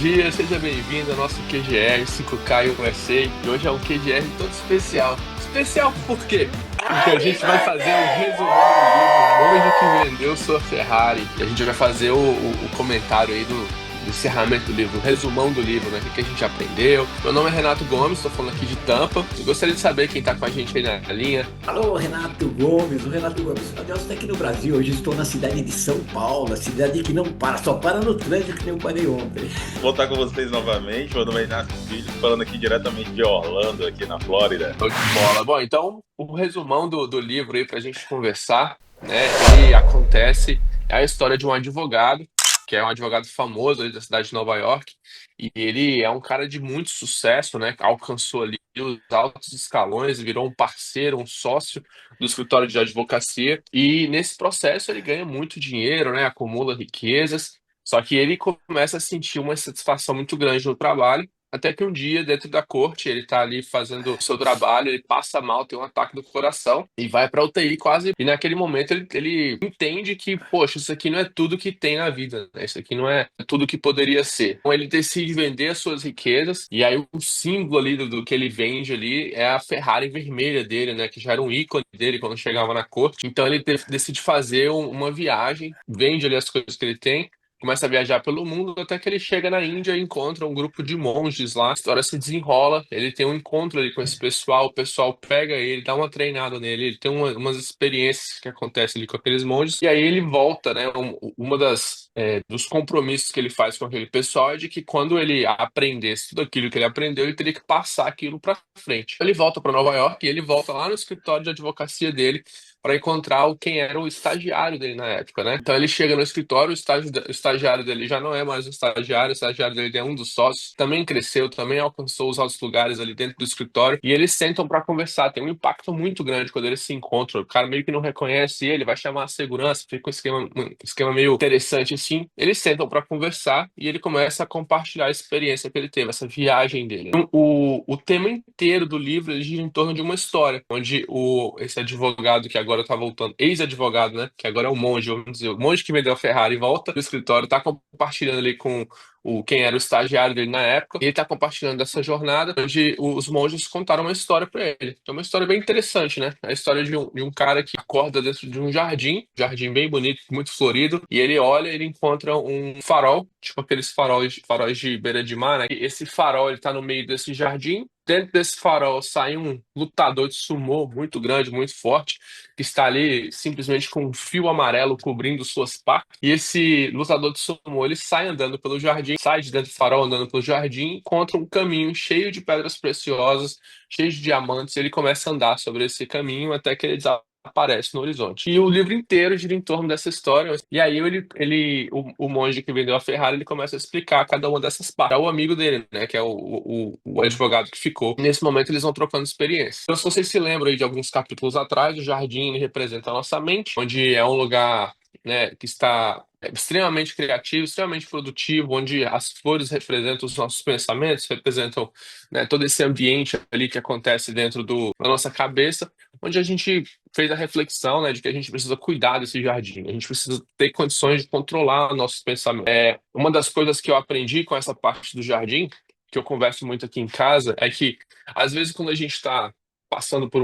dia, seja bem-vindo ao nosso QGR 5K USA. E hoje é um QGR todo especial. Especial por quê? Porque a gente vai fazer um resumão do livro Monge que Vendeu Sua Ferrari. E a gente vai fazer o comentário aí do encerramento do livro, o resumão do livro, né? O que a gente aprendeu. Meu nome é Renato Gomes, estou falando aqui de Tampa. Eu gostaria de saber quem está com a gente aí na linha. Alô, Renato Gomes, o Renato Gomes. Adeus, estou aqui no Brasil. Hoje estou na cidade de São Paulo, a cidade que não para, só para no trânsito que nem eu parei ontem. Vou estar com vocês novamente. Meu nome é Inácio Filho, falando aqui diretamente de Orlando, aqui na Flórida. Show de bola. Bom, então, o resumão do livro aí para a gente conversar, né? Ele acontece, é a história de um advogado, que é um advogado famoso ali da cidade de Nova York, e ele é um cara de muito sucesso, né? Alcançou ali os altos escalões, virou um parceiro, um sócio do escritório de advocacia, e nesse processo ele ganha muito dinheiro, né? Acumula riquezas, só que ele começa a sentir uma insatisfação muito grande no trabalho. Até que um dia, dentro da corte, ele tá ali fazendo o seu trabalho, ele passa mal, tem um ataque do coração e vai pra UTI quase. E naquele momento ele entende que, poxa, isso aqui não é tudo que tem na vida, né? Isso aqui não é tudo que poderia ser. Então ele decide vender as suas riquezas, e aí o símbolo ali do que ele vende ali é a Ferrari vermelha dele, né? Que já era um ícone dele quando chegava na corte. Então ele decide fazer uma viagem, vende ali as coisas que ele tem, começa a viajar pelo mundo até que ele chega na Índia e encontra um grupo de monges lá. A história se desenrola, ele tem um encontro ali com esse pessoal, o pessoal pega ele, dá uma treinada nele, ele tem umas experiências que acontecem ali com aqueles monges, e aí ele volta, né? Uma dos compromissos que ele faz com aquele pessoal é de que quando ele aprendesse tudo aquilo que ele aprendeu, ele teria que passar aquilo para frente. Ele volta para Nova York e ele volta lá no escritório de advocacia dele para encontrar quem era o estagiário dele na época, né? Então ele chega no escritório, o estagiário dele já não é mais um estagiário, o estagiário dele é um dos sócios, também cresceu, também alcançou os altos lugares ali dentro do escritório, e eles sentam para conversar. Tem um impacto muito grande quando eles se encontram. O cara meio que não reconhece ele, vai chamar a segurança, fica um esquema meio interessante assim. Eles sentam para conversar e ele começa a compartilhar a experiência que ele teve, essa viagem dele. O tema inteiro do livro ele gira em torno de uma história, onde esse advogado que agora tá voltando, ex-advogado, né? Que agora é o monge, vamos dizer, o monge que vendeu a Ferrari volta do escritório, tá compartilhando ali com quem era o estagiário dele na época, e ele tá compartilhando dessa jornada, onde os monges contaram uma história pra ele. É uma história bem interessante, né? É a história de um cara que acorda dentro de um jardim bem bonito, muito florido, e ele olha, ele encontra um farol, tipo aqueles faróis de beira de mar, né? E esse farol, ele tá no meio desse jardim. Dentro desse farol sai um lutador de sumô muito grande, muito forte, que está ali simplesmente com um fio amarelo cobrindo suas partes. E esse lutador de sumô, ele sai andando pelo jardim, sai de dentro do farol andando pelo jardim, encontra um caminho cheio de pedras preciosas, cheio de diamantes, e ele começa a andar sobre esse caminho até que ele desaparece no horizonte. E o livro inteiro gira em torno dessa história. E aí o monge que vendeu a Ferrari, ele começa a explicar cada uma dessas partes. É o amigo dele, né, que é o advogado que ficou. Nesse momento eles vão trocando experiências. Então, se vocês se lembram aí de alguns capítulos atrás, o jardim ele representa a nossa mente, onde é um lugar, né, que está extremamente criativo, extremamente produtivo, onde as flores representam os nossos pensamentos, representam, né, todo esse ambiente ali que acontece dentro da nossa cabeça, onde a gente fez a reflexão, né, de que a gente precisa cuidar desse jardim, a gente precisa ter condições de controlar nossos pensamentos. Uma das coisas que eu aprendi com essa parte do jardim, que eu converso muito aqui em casa, é que às vezes quando a gente está passando por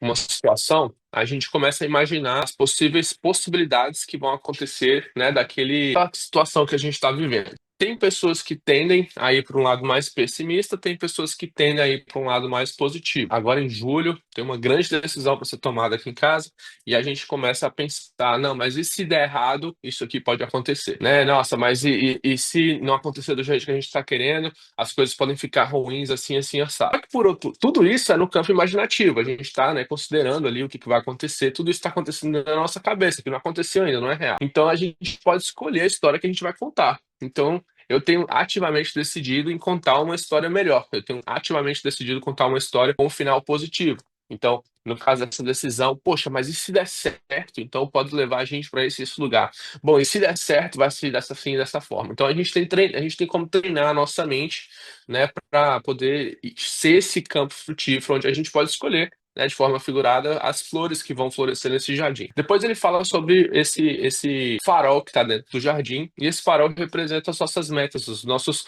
uma situação, a gente começa a imaginar as possíveis possibilidades que vão acontecer, né, daquela situação que a gente está vivendo. Tem pessoas que tendem a ir para um lado mais pessimista, tem pessoas que tendem a ir para um lado mais positivo. Agora, em julho, tem uma grande decisão para ser tomada aqui em casa e a gente começa a pensar: não, mas e se der errado, isso aqui pode acontecer, né? Nossa, mas e se não acontecer do jeito que a gente está querendo, as coisas podem ficar ruins assim, assim, assado. Só que por outro, tudo isso é no campo imaginativo. A gente está, né, considerando ali o que vai acontecer. Tudo isso está acontecendo na nossa cabeça, que não aconteceu ainda, não é real. Então a gente pode escolher a história que a gente vai contar. Então eu tenho ativamente decidido em contar uma história melhor. Eu tenho ativamente decidido contar uma história com um final positivo. Então, no caso dessa decisão, poxa, mas e se der certo? Então pode levar a gente para esse lugar. Bom, e se der certo, vai ser dessa assim, dessa forma. Então a gente tem como treinar a nossa mente, né, para poder ser esse campo frutífero onde a gente pode escolher né, de forma figurada, as flores que vão florescer nesse jardim. Depois ele fala sobre esse farol que está dentro do jardim, e esse farol representa as nossas metas, os nossos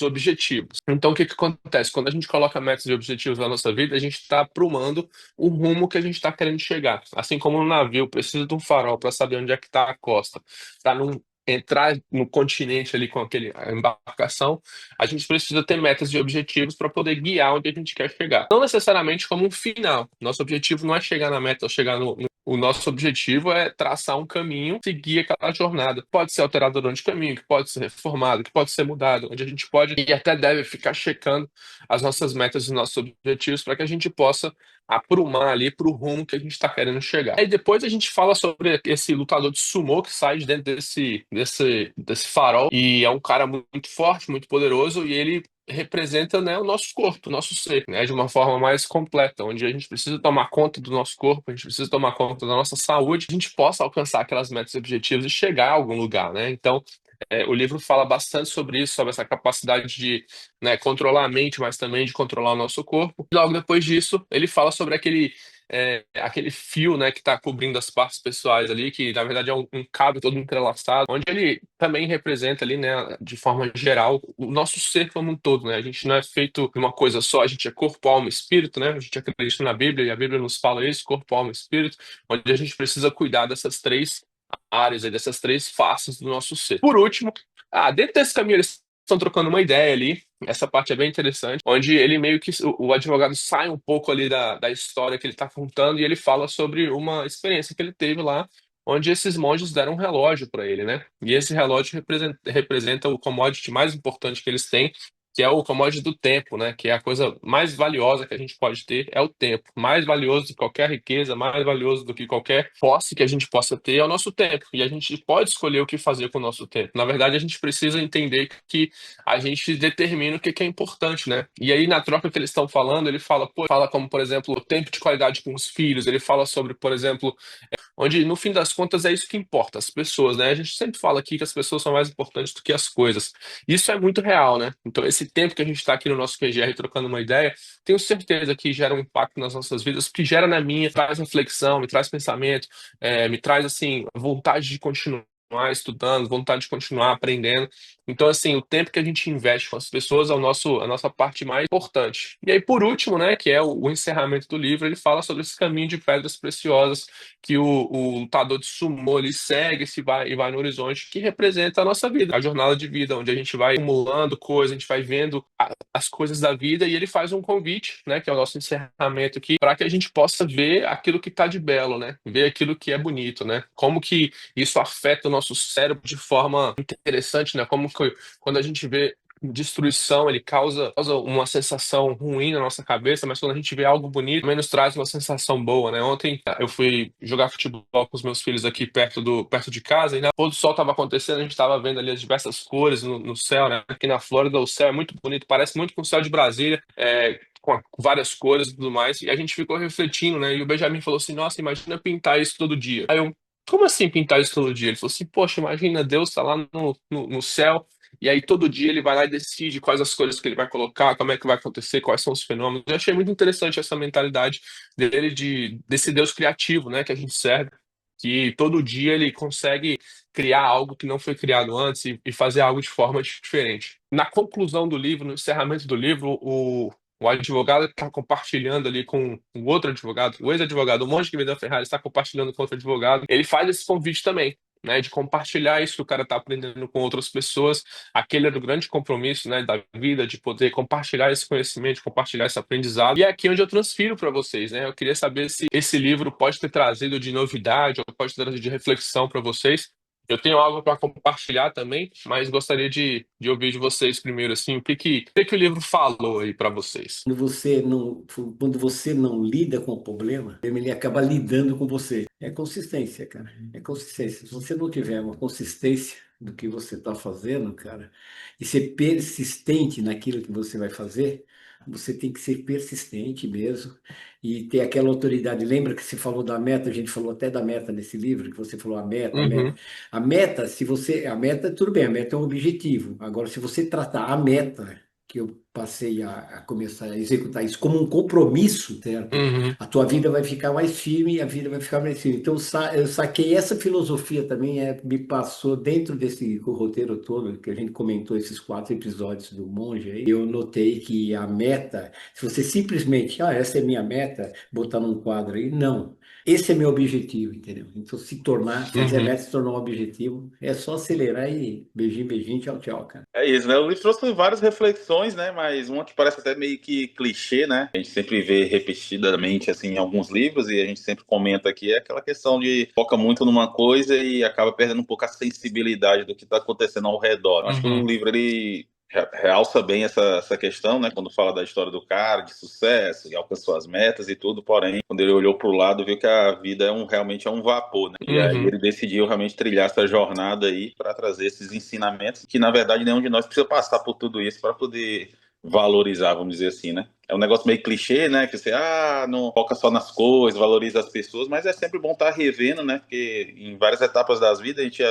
objetivos. Então, o que que acontece? Quando a gente coloca metas e objetivos na nossa vida, a gente está aprumando o rumo que a gente está querendo chegar. Assim como no navio precisa de um farol para saber onde é que está a costa, para não entrar no continente ali com a embarcação, a gente precisa ter metas e objetivos para poder guiar onde a gente quer chegar. Não necessariamente como um final. Nosso objetivo não é chegar na meta ou chegar o nosso objetivo é traçar um caminho, seguir aquela jornada. Pode ser alterado durante o caminho, que pode ser reformado, que pode ser mudado, onde a gente pode e até deve ficar checando as nossas metas e nossos objetivos para que a gente possa aprumar ali para o rumo que a gente está querendo chegar. Aí depois a gente fala sobre esse lutador de sumô que sai de dentro desse farol e é um cara muito forte, muito poderoso e ele representa, né, o nosso corpo, o nosso ser, né, de uma forma mais completa, onde a gente precisa tomar conta do nosso corpo, a gente precisa tomar conta da nossa saúde, a gente possa alcançar aquelas metas e objetivos e chegar a algum lugar, né? Então, o livro fala bastante sobre isso, sobre essa capacidade de, né, controlar a mente, mas também de controlar o nosso corpo. Logo depois disso, ele fala sobre aquele fio, né, que está cobrindo as partes pessoais ali, que na verdade é um cabo todo entrelaçado, onde ele também representa ali, né, de forma geral, o nosso ser como um todo, né? A gente não é feito de uma coisa só, a gente é corpo, alma e espírito, né? A gente acredita na Bíblia e a Bíblia nos fala isso, corpo, alma e espírito, onde a gente precisa cuidar dessas três áreas aí, dessas três faces do nosso ser. Por último, dentro desse caminho eles estão trocando uma ideia ali. Essa parte é bem interessante, onde ele meio que o advogado sai um pouco ali da história que ele está contando e ele fala sobre uma experiência que ele teve lá, onde esses monges deram um relógio para ele, né? E esse relógio representa o commodity mais importante que eles têm, que é o commodity do tempo, né? Que é a coisa mais valiosa que a gente pode ter, é o tempo. Mais valioso do que qualquer riqueza, mais valioso do que qualquer posse que a gente possa ter é o nosso tempo. E a gente pode escolher o que fazer com o nosso tempo. Na verdade, a gente precisa entender que a gente determina o que que é importante, né? E aí, na troca que eles estão falando, ele fala, pô, fala como, por exemplo, o tempo de qualidade com os filhos. Ele fala sobre, por exemplo, onde no fim das contas é isso que importa, as pessoas, né? A gente sempre fala aqui que as pessoas são mais importantes do que as coisas. Isso é muito real, né? Então, esse tempo que a gente está aqui no nosso QGR trocando uma ideia, tenho certeza que gera um impacto nas nossas vidas, que gera na minha, traz reflexão, me traz pensamento, me traz, assim, vontade de continuar estudando, vontade de continuar aprendendo. Então, assim, o tempo que a gente investe com as pessoas é a nossa parte mais importante. E aí, por último, né, que é o encerramento do livro, ele fala sobre esse caminho de pedras preciosas que o lutador de sumô ele segue e vai no horizonte, que representa a nossa vida, a jornada de vida, onde a gente vai acumulando coisas, a gente vai vendo as coisas da vida e ele faz um convite, né, que é o nosso encerramento aqui, para que a gente possa ver aquilo que está de belo, né, ver aquilo que é bonito, né, como que isso afeta o nosso cérebro de forma interessante, né, como que quando a gente vê destruição, ele causa uma sensação ruim na nossa cabeça, mas quando a gente vê algo bonito, também nos traz uma sensação boa, né? Ontem eu fui jogar futebol com os meus filhos aqui perto de casa e na pôr do sol estava acontecendo, a gente estava vendo ali as diversas cores no céu, né? Aqui na Flórida o céu é muito bonito, parece muito com o céu de Brasília, com várias cores e tudo mais, e a gente ficou refletindo, né? E o Benjamin falou assim, nossa, imagina pintar isso todo dia. Aí eu, como assim pintar isso todo dia? Ele falou assim, poxa, imagina, Deus está lá no céu, e aí todo dia ele vai lá e decide quais as cores que ele vai colocar, como é que vai acontecer, quais são os fenômenos. Eu achei muito interessante essa mentalidade dele desse Deus criativo, né, que a gente serve, que todo dia ele consegue criar algo que não foi criado antes e fazer algo de forma diferente. Na conclusão do livro, no encerramento do livro, o advogado está compartilhando ali com o outro advogado, o ex-advogado, o monge que vendeu a Ferrari está compartilhando com outro advogado. Ele faz esse convite também, né, de compartilhar isso que o cara está aprendendo com outras pessoas. Aquele era o grande compromisso, né, da vida, de poder compartilhar esse conhecimento, compartilhar esse aprendizado. E é aqui onde eu transfiro para vocês, né? Eu queria saber se esse livro pode ter trazido de novidade ou pode ter trazido de reflexão para vocês. Eu tenho algo para compartilhar também, mas gostaria de ouvir de vocês primeiro, assim, o que que o livro falou aí para vocês. Quando você não lida com o problema, ele acaba lidando com você. É consistência, cara. É consistência. Se você não tiver uma consistência do que você está fazendo, cara, e ser persistente naquilo que você vai fazer, você tem que ser persistente mesmo e ter aquela autoridade. Lembra que você falou da meta? A gente falou até da meta nesse livro, que você falou a meta, a meta. Uhum, A meta, se você. A meta, tudo bem, a meta é um objetivo. Agora, se você tratar a meta que eu passei a começar a executar isso como um compromisso, certo? Uhum. A tua vida vai ficar mais firme e a vida vai ficar mais firme. Então, eu saquei essa filosofia também, me passou dentro desse roteiro todo que a gente comentou, esses 4 episódios do Monge aí. Eu notei que a meta, se você simplesmente, essa é minha meta, botar num quadro aí, não. Esse é meu objetivo, entendeu? Então, fazer a Uhum. meta se tornar um objetivo, é só acelerar e beijinho, beijinho, tchau, tchau, cara. É isso, né? O livro trouxe várias reflexões, né? Mas uma que parece até meio que clichê, né? A gente sempre vê repetidamente, assim, em alguns livros, e a gente sempre comenta aqui, é aquela questão de foca muito numa coisa e acaba perdendo um pouco a sensibilidade do que está acontecendo ao redor. Eu acho que o Uhum. livro, ele realça bem essa questão, né? Quando fala da história do cara, de sucesso, e alcançou as metas e tudo, porém, quando ele olhou para o lado, viu que a vida realmente é um vapor, né? E aí Uhum. ele decidiu realmente trilhar essa jornada aí para trazer esses ensinamentos, que na verdade nenhum de nós precisa passar por tudo isso para poder valorizar, vamos dizer assim, né? É um negócio meio clichê, né? Que você, não foca só nas coisas, valoriza as pessoas, mas é sempre bom estar revendo, né? Porque em várias etapas das vidas a gente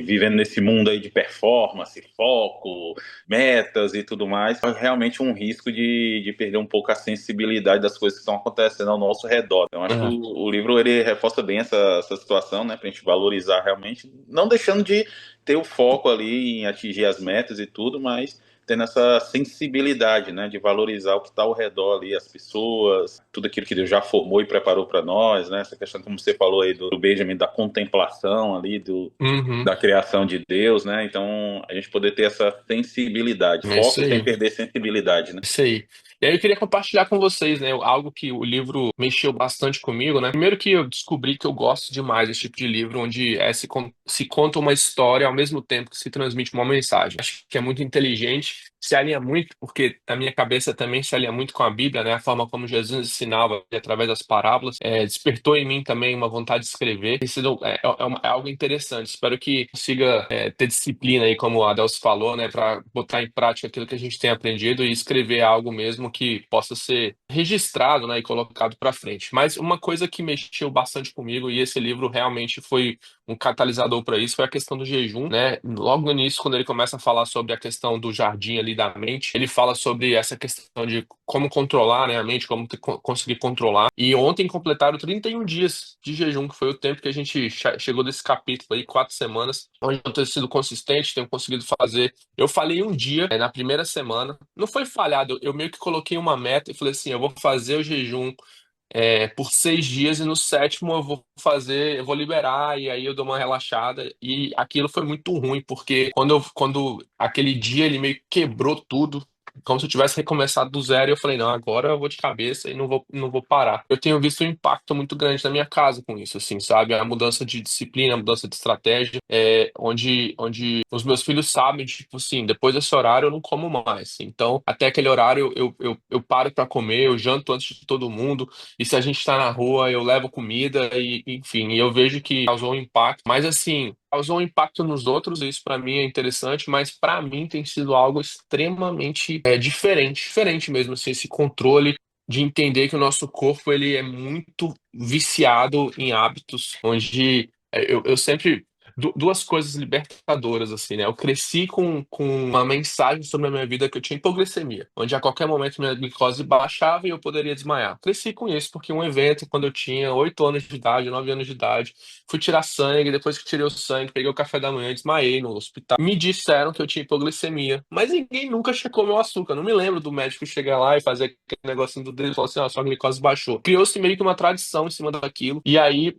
vivendo nesse mundo aí de performance, foco, metas e tudo mais, é realmente um risco de perder um pouco a sensibilidade das coisas que estão acontecendo ao nosso redor. Então, acho que É. o livro ele reforça bem essa situação, né, para a gente valorizar realmente, não deixando de ter o foco ali em atingir as metas e tudo, mas tendo essa sensibilidade, né, de valorizar o que está ao redor ali, as pessoas, tudo aquilo que Deus já formou e preparou para nós, né, essa questão, como você falou aí do Benjamin, da contemplação ali, Uhum. da criação de Deus, né? Então, a gente poder ter essa sensibilidade, É isso foco sem aí. perder sensibilidade, né? Isso aí. E aí eu queria compartilhar com vocês, né, algo que o livro mexeu bastante comigo, né? Primeiro que eu descobri que eu gosto demais desse tipo de livro, onde se conta uma história ao mesmo tempo que se transmite uma mensagem. Acho que é muito inteligente, se alinha muito, porque na minha cabeça também se alinha muito com a Bíblia, né? A forma como Jesus ensinava através das parábolas, despertou em mim também uma vontade de escrever. É algo interessante. Espero que consiga ter disciplina aí, como a Adelso falou, né, para botar em prática aquilo que a gente tem aprendido e escrever algo mesmo que possa ser registrado, né, e colocado para frente. Mas uma coisa que mexeu bastante comigo, e esse livro realmente foi um catalisador para isso, foi a questão do jejum, né? Logo no início, quando ele começa a falar sobre a questão do jardim ali da mente, ele fala sobre essa questão de como controlar, né, a mente, como conseguir controlar. E ontem completaram 31 dias de jejum, que foi o tempo que a gente chegou desse capítulo aí, 4 semanas, onde eu tenho sido consistente, tenho conseguido fazer. Eu falei um dia, na primeira semana, não foi falhado, eu meio que coloquei uma meta e falei assim: eu vou fazer o jejum por 6 dias e no sétimo eu vou liberar e aí eu dou uma relaxada. E aquilo foi muito ruim, porque quando aquele dia ele meio que quebrou tudo, como se eu tivesse recomeçado do zero, e eu falei, não, agora eu vou de cabeça e não vou parar. Eu tenho visto um impacto muito grande na minha casa com isso, assim, sabe? A mudança de disciplina, a mudança de estratégia, onde os meus filhos sabem, tipo assim, depois desse horário eu não como mais. Então, até aquele horário eu paro para comer, eu janto antes de todo mundo. E se a gente tá na rua, eu levo comida e, enfim, e eu vejo que causou um impacto. Mas assim, causou um impacto nos outros, e isso pra mim é interessante, mas pra mim tem sido algo extremamente diferente, diferente mesmo, assim, esse controle de entender que o nosso corpo ele é muito viciado em hábitos, onde eu sempre duas coisas libertadoras, assim, né? Eu cresci com uma mensagem sobre a minha vida que eu tinha hipoglicemia, onde a qualquer momento minha glicose baixava e eu poderia desmaiar. Cresci com isso, porque um evento, quando eu tinha 8 anos de idade, 9 anos de idade, fui tirar sangue, depois que tirei o sangue, peguei o café da manhã, desmaiei no hospital. Me disseram que eu tinha hipoglicemia, mas ninguém nunca checou meu açúcar. Não me lembro do médico chegar lá e fazer aquele negocinho do dedo e falar assim: sua glicose baixou. Criou-se meio que uma tradição em cima daquilo, e aí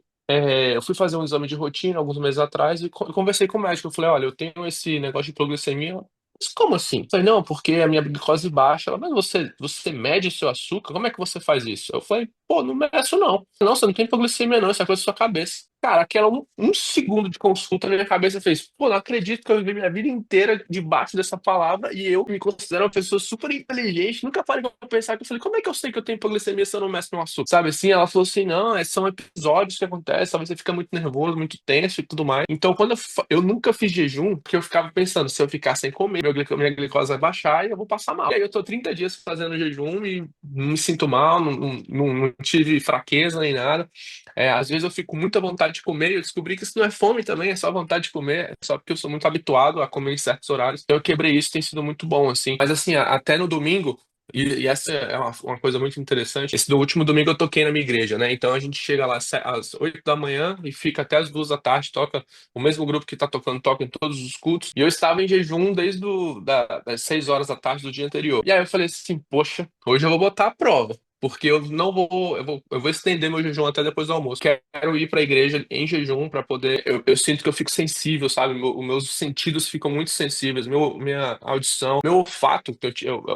eu fui fazer um exame de rotina alguns meses atrás e conversei com o médico. Eu falei, olha, eu tenho esse negócio de hipoglicemia. Mas como assim? Eu falei, não, porque a minha glicose baixa. Ela, mas você mede seu açúcar? Como é que você faz isso? Eu falei, pô, não meço não. Não, você não tem hipoglicemia não, isso é coisa da sua cabeça. Cara, aquela um segundo de consulta na minha cabeça fez, pô, não acredito que eu vivi minha vida inteira debaixo dessa palavra e eu me considero uma pessoa super inteligente. Nunca parei pra pensar que eu falei, como é que eu sei que eu tenho hipoglicemia se eu não meço meu açúcar? Sabe assim? Ela falou assim, não, são episódios que acontecem, talvez você fica muito nervoso, muito tenso e tudo mais. Então, quando eu nunca fiz jejum, porque eu ficava pensando, se eu ficar sem comer, minha glicose vai baixar e eu vou passar mal. E aí eu tô 30 dias fazendo jejum e não me sinto mal, não tive fraqueza nem nada. Às vezes eu fico com muita vontade de comer e eu descobri que isso não é fome também, é só vontade de comer, é só porque eu sou muito habituado a comer em certos horários. Então eu quebrei isso, tem sido muito bom, assim. Mas assim, até no domingo. E essa é uma coisa muito interessante. Esse do último domingo eu toquei na minha igreja, né? Então a gente chega lá às 8 da manhã e fica até as 2 da tarde, toca o mesmo grupo que tá tocando, toca em todos os cultos. E eu estava em jejum desde das 6 horas da tarde do dia anterior. E aí eu falei assim, poxa, hoje eu vou botar a prova. Porque eu não vou, eu vou estender meu jejum até depois do almoço. Quero ir para a igreja em jejum para poder. Eu sinto que eu fico sensível, sabe? Os meus sentidos ficam muito sensíveis. Minha audição, meu olfato.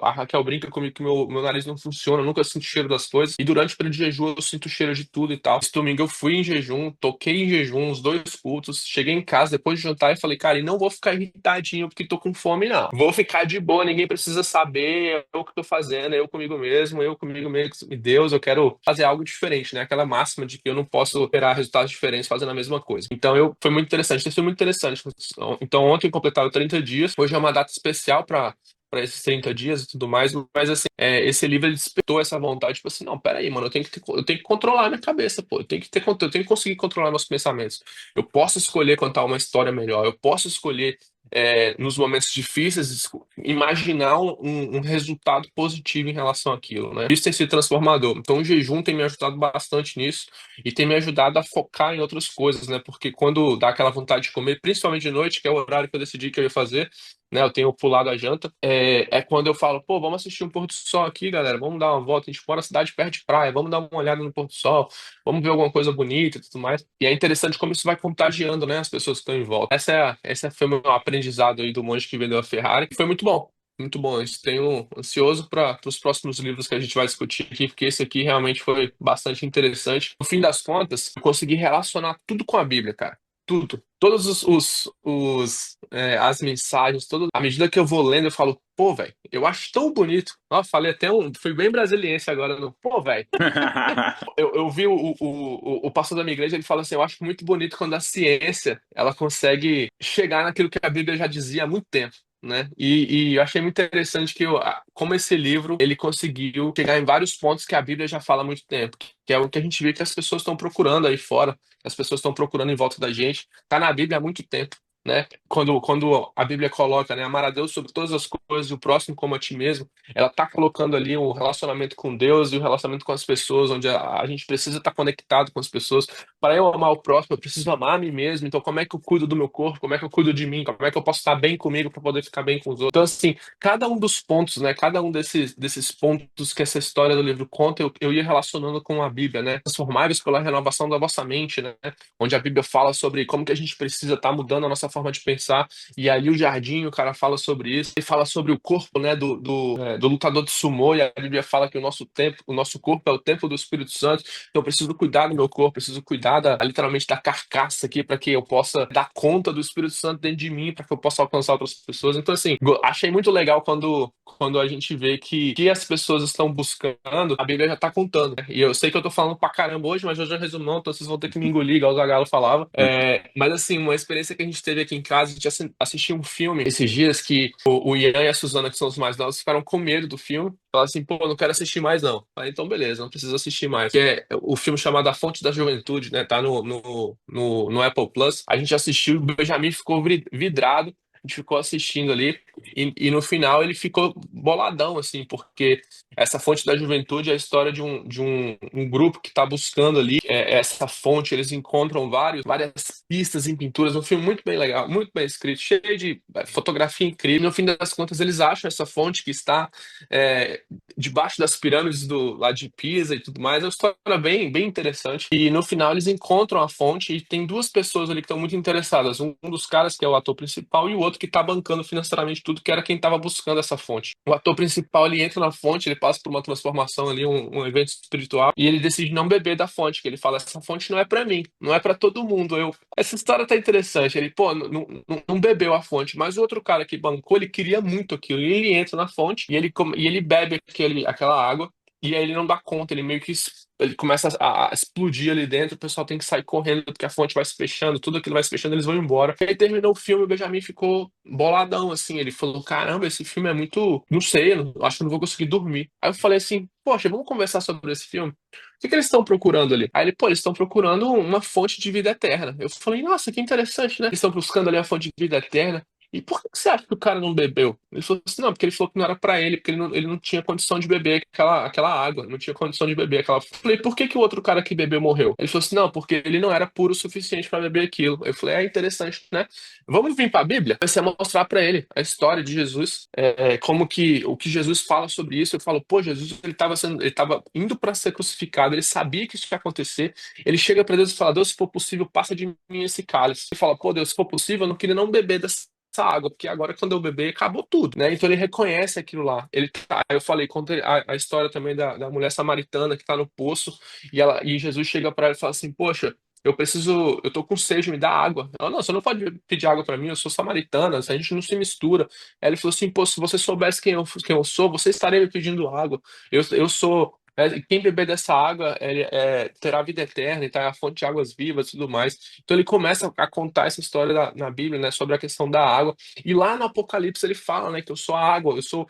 A Raquel brinca comigo que meu nariz não funciona, eu nunca sinto cheiro das coisas. E durante o período de jejum eu sinto cheiro de tudo e tal. Esse domingo eu fui em jejum, toquei em jejum os 2 cultos. Cheguei em casa depois de jantar e falei, cara, e não vou ficar irritadinho porque tô com fome, não. Vou ficar de boa, ninguém precisa saber. É eu que tô fazendo, é eu comigo mesmo e Deus, eu quero fazer algo diferente, né? Aquela máxima de que eu não posso esperar resultados diferentes fazendo a mesma coisa. Então, foi muito interessante, tem sido muito interessante. Então, ontem completaram 30 dias, hoje é uma data especial para esses 30 dias e tudo mais, mas assim, esse livro ele despertou essa vontade, tipo assim, não, peraí, mano, eu tenho que controlar a minha cabeça, pô, eu tenho que conseguir controlar meus pensamentos. Eu posso escolher contar uma história melhor, eu posso escolher nos momentos difíceis, imaginar um resultado positivo em relação àquilo, né? Isso tem sido transformador. Então, o jejum tem me ajudado bastante nisso e tem me ajudado a focar em outras coisas, né? Porque quando dá aquela vontade de comer, principalmente de noite, que é o horário que eu decidi que eu ia fazer, né? Eu tenho pulado a janta, é quando eu falo, pô, vamos assistir um pôr do sol aqui, galera, vamos dar uma volta, a gente mora na cidade perto de praia, vamos dar uma olhada no pôr do sol, vamos ver alguma coisa bonita e tudo mais. E é interessante como isso vai contagiando, né, as pessoas que estão em volta. Essa foi o meu aprendizado aí do monge que vendeu a Ferrari. Foi muito bom. Muito bom. Tenho ansioso para os próximos livros que a gente vai discutir aqui, porque esse aqui realmente foi bastante interessante. No fim das contas, eu consegui relacionar tudo com a Bíblia, cara. Tudo. Todos as mensagens, à medida que eu vou lendo, eu falo, pô, velho, eu acho tão bonito. Ó, falei até fui bem brasiliense agora, no, pô, velho. Eu vi o pastor da minha igreja, ele fala assim, eu acho muito bonito quando a ciência, ela consegue chegar naquilo que a Bíblia já dizia há muito tempo. Né? E eu achei muito interessante como esse livro ele conseguiu chegar em vários pontos que a Bíblia já fala há muito tempo, que é o que a gente vê que as pessoas estão procurando aí fora, que as pessoas estão procurando em volta da gente, tá na Bíblia há muito tempo. Né? Quando a Bíblia coloca, né, amar a Deus sobre todas as coisas e o próximo como a ti mesmo, ela tá colocando ali o relacionamento com Deus e o relacionamento com as pessoas, onde a gente precisa estar conectado com as pessoas. Para eu amar o próximo, eu preciso amar a mim mesmo. Então, como é que eu cuido do meu corpo? Como é que eu cuido de mim? Como é que eu posso estar bem comigo para poder ficar bem com os outros? Então, assim, cada um dos pontos, né? Cada um desses pontos que essa história do livro conta, eu ia relacionando com a Bíblia, né? Transformáveis pela renovação da vossa mente, né? Onde a Bíblia fala sobre como que a gente precisa estar mudando a nossa forma de pensar. E ali o Jardim, o cara fala sobre isso. Ele fala sobre o corpo, né? Do lutador de sumô. E a Bíblia fala que o nosso corpo é o templo do Espírito Santo. Então, eu preciso cuidar do meu corpo, preciso cuidar literalmente da carcaça aqui para que eu possa dar conta do Espírito Santo dentro de mim, para que eu possa alcançar outras pessoas. Então, assim, achei muito legal quando a gente vê que as pessoas estão buscando, a Bíblia já está contando. Né? E eu sei que eu tô falando pra caramba hoje, mas hoje é um resumão, então vocês vão ter que me engolir, igual o Zagalo falava. Mas, assim, uma experiência que a gente teve aqui em casa, a gente assistiu um filme esses dias que o Ian e a Suzana, que são os mais novos, ficaram com medo do filme. Falaram assim, pô, não quero assistir mais, não. Falei, então, beleza, não precisa assistir mais. Que é o filme chamado A Fonte da Juventude, né? Tá no Apple Plus. A gente assistiu, o Benjamin ficou vidrado. A gente ficou assistindo ali e no final ele ficou boladão, assim, porque essa fonte da juventude é a história de um grupo que está buscando ali essa fonte. Eles encontram várias pistas em pinturas. Um filme muito bem legal, muito bem escrito, cheio de fotografia incrível. No fim das contas, eles acham essa fonte que está é, debaixo das pirâmides lá de Pisa e tudo mais. É uma história bem, bem interessante. E no final eles encontram a fonte e tem duas pessoas ali que estão muito interessadas. Um dos caras que é o ator principal e o outro que está bancando financeiramente tudo, que era quem estava buscando essa fonte. O ator principal, ele entra na fonte, ele passa por uma transformação ali, um evento espiritual, e ele decide não beber da fonte, que ele fala, essa fonte não é para mim, não é para todo mundo. Essa história tá interessante. Ele, pô, não bebeu a fonte, mas o outro cara que bancou, ele queria muito aquilo, e ele entra na fonte, e ele bebe aquela água, E aí ele não dá conta, ele meio que ele começa a explodir ali dentro, o pessoal tem que sair correndo, porque a fonte vai se fechando, tudo aquilo vai se fechando, eles vão embora. E aí terminou o filme, o Benjamin ficou boladão, assim, ele falou, caramba, esse filme é muito, não sei, acho que eu não vou conseguir dormir. Aí eu falei assim, poxa, vamos conversar sobre esse filme? O que que eles estão procurando ali? Aí ele, pô, eles estão procurando uma fonte de vida eterna. Eu falei, nossa, que interessante, né? Eles estão buscando ali a fonte de vida eterna. E por que que você acha que o cara não bebeu? Ele falou assim, não, porque ele falou que não era pra ele, porque ele não tinha condição de beber aquela água, não tinha condição de beber aquela. Eu falei, por que que o outro cara que bebeu morreu? Ele falou assim, não, porque ele não era puro o suficiente pra beber aquilo. Eu falei, é interessante, né? Vamos vir pra Bíblia? Comecei a mostrar pra ele a história de Jesus, como que o que Jesus fala sobre isso. Eu falo, pô, Jesus, ele tava indo pra ser crucificado, ele sabia que isso ia acontecer. Ele chega pra Deus e fala, Deus, se for possível, passa de mim esse cálice. Ele fala, pô, Deus, se for possível, eu não queria não beber dessa água, porque agora quando eu beber, acabou tudo, né? Então ele reconhece aquilo lá. Ele tá, eu falei, conta a história também da mulher samaritana que tá no poço e Jesus chega para ela e fala assim: "Poxa, eu tô com sede, me dá água". Ela, não, você não pode pedir água para mim, eu sou samaritana, a gente não se mistura. Aí ele falou assim: "Pô, se você soubesse quem eu sou, você estaria me pedindo água. Eu sou quem beber dessa água terá vida eterna e tá é a fonte de águas vivas e tudo mais". Então ele começa a contar essa história na Bíblia, né, sobre a questão da água. E lá no Apocalipse ele fala, né, que eu sou a água, eu sou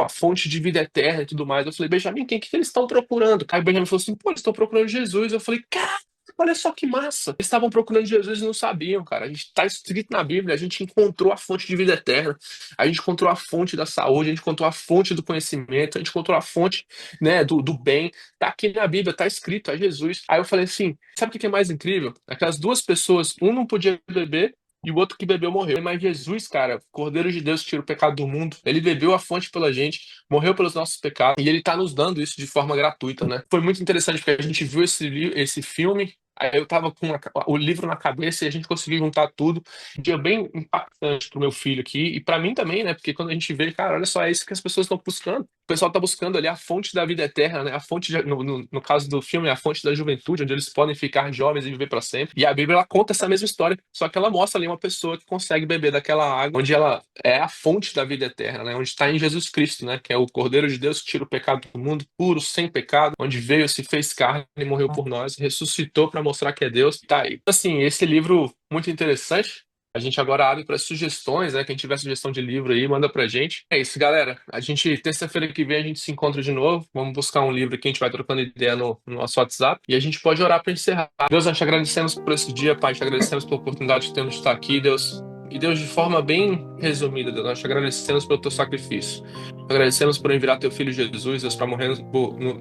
a fonte de vida eterna e tudo mais. Eu falei, Benjamin, quem que eles estão procurando? Aí o Benjamin falou assim, pô, eles estão procurando Jesus. Eu falei, cara, olha só que massa. Eles estavam procurando Jesus e não sabiam, cara. A gente está escrito na Bíblia, a gente encontrou a fonte de vida eterna, a gente encontrou a fonte da saúde, a gente encontrou a fonte do conhecimento, a gente encontrou a fonte, né, do bem. Tá aqui na Bíblia, tá escrito, é Jesus. Aí eu falei assim, sabe o que que é mais incrível? Aquelas duas pessoas, um não podia beber e o outro que bebeu morreu. Mas Jesus, cara, Cordeiro de Deus que tira o pecado do mundo, ele bebeu a fonte pela gente, morreu pelos nossos pecados e ele tá nos dando isso de forma gratuita, né? Foi muito interessante porque a gente viu esse filme. Aí eu tava com o livro na cabeça e a gente conseguiu juntar tudo. Um dia bem impactante pro meu filho aqui e pra mim também, né? Porque quando a gente vê, cara, olha só, é isso que as pessoas estão buscando. O pessoal tá buscando ali a fonte da vida eterna, né? A fonte, no caso do filme, é a fonte da juventude, onde eles podem ficar jovens e viver para sempre. E a Bíblia, ela conta essa mesma história, só que ela mostra ali uma pessoa que consegue beber daquela água, onde ela é a fonte da vida eterna, né? Onde está em Jesus Cristo, né? Que é o Cordeiro de Deus que tira o pecado do mundo, puro, sem pecado, onde veio, se fez carne e morreu por nós, ressuscitou para mostrar que é Deus. Tá aí. Assim, esse livro muito interessante. A gente agora abre para sugestões, né? Quem tiver sugestão de livro aí, manda pra gente. É isso, galera. A gente, terça-feira que vem, a gente se encontra de novo. Vamos buscar um livro que a gente vai trocando ideia no nosso WhatsApp. E a gente pode orar para encerrar. Deus, nós te agradecemos por esse dia, Pai. Te agradecemos pela oportunidade que temos de estar aqui, Deus. E Deus, de forma bem resumida, Deus, nós te agradecemos pelo teu sacrifício. Agradecemos por enviar teu filho Jesus, Deus, para morrer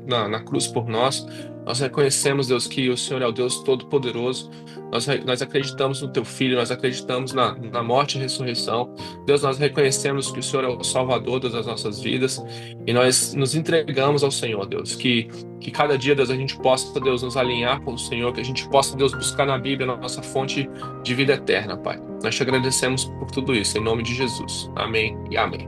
na cruz por nós. Nós reconhecemos, Deus, que o Senhor é o Deus Todo-Poderoso. Nós acreditamos no teu filho, nós acreditamos na morte e ressurreição. Deus, nós reconhecemos que o Senhor é o Salvador das nossas vidas e nós nos entregamos ao Senhor, Deus. Que cada dia, Deus, a gente possa, Deus, nos alinhar com o Senhor, que a gente possa, Deus, buscar na Bíblia a nossa fonte de vida eterna, Pai. Nós te agradecemos por tudo isso, em nome de Jesus. Amém e amém.